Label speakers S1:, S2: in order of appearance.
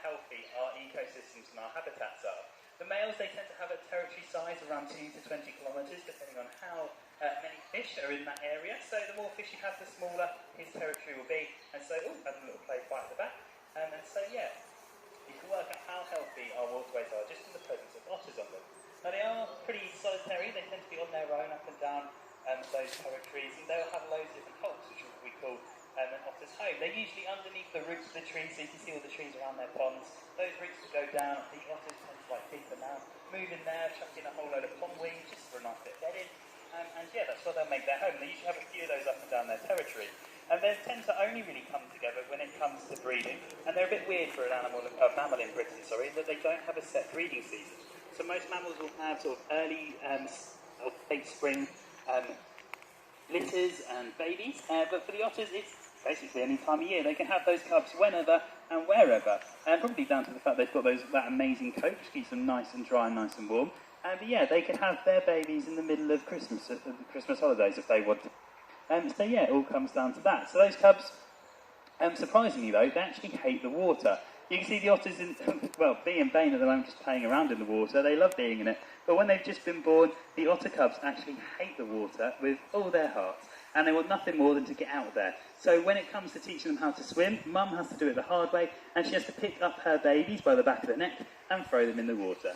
S1: healthy our ecosystems and our habitats are. The males, they tend to have a territory size around 2 to 20 kilometres, depending on how many fish are in that area. So the more fish you have, the smaller his territory will be. And so, has a little play fight at the back. And so, yeah, you can work out how healthy our waterways are just in the presence of otters on them. Now, they are pretty solitary. They tend to be on their own up and down those territories, and they'll have loads of different holes, which we call an otter's home. They're usually underneath the roots of the trees, so you can see all the trees around their ponds. Those roots will go down. The otters tend to dig them out, move in there, chuck in a whole load of pond weed just for a nice bit of bedding. And yeah, that's where they'll make their home. They usually have a few of those up and down their territory. And they tend to only really come together when it comes to breeding. And they're a bit weird for a mammal in Britain, that they don't have a set breeding season. So most mammals will have sort of early or late spring litters and babies, but for the otters it's basically any time of year. They can have those cubs whenever and wherever, and probably down to the fact they've got that amazing coat which keeps them nice and dry and nice and warm. But yeah, they can have their babies in the middle of Christmas, the Christmas holidays if they want to. So yeah, it all comes down to that. So those cubs, surprisingly though, they actually hate the water. You can see the otters, Bea and Bane at the moment just playing around in the water. They love being in it. But when they've just been born, the otter cubs actually hate the water with all their hearts. And they want nothing more than to get out there. So when it comes to teaching them how to swim, Mum has to do it the hard way, and she has to pick up her babies by the back of the neck and throw them in the water.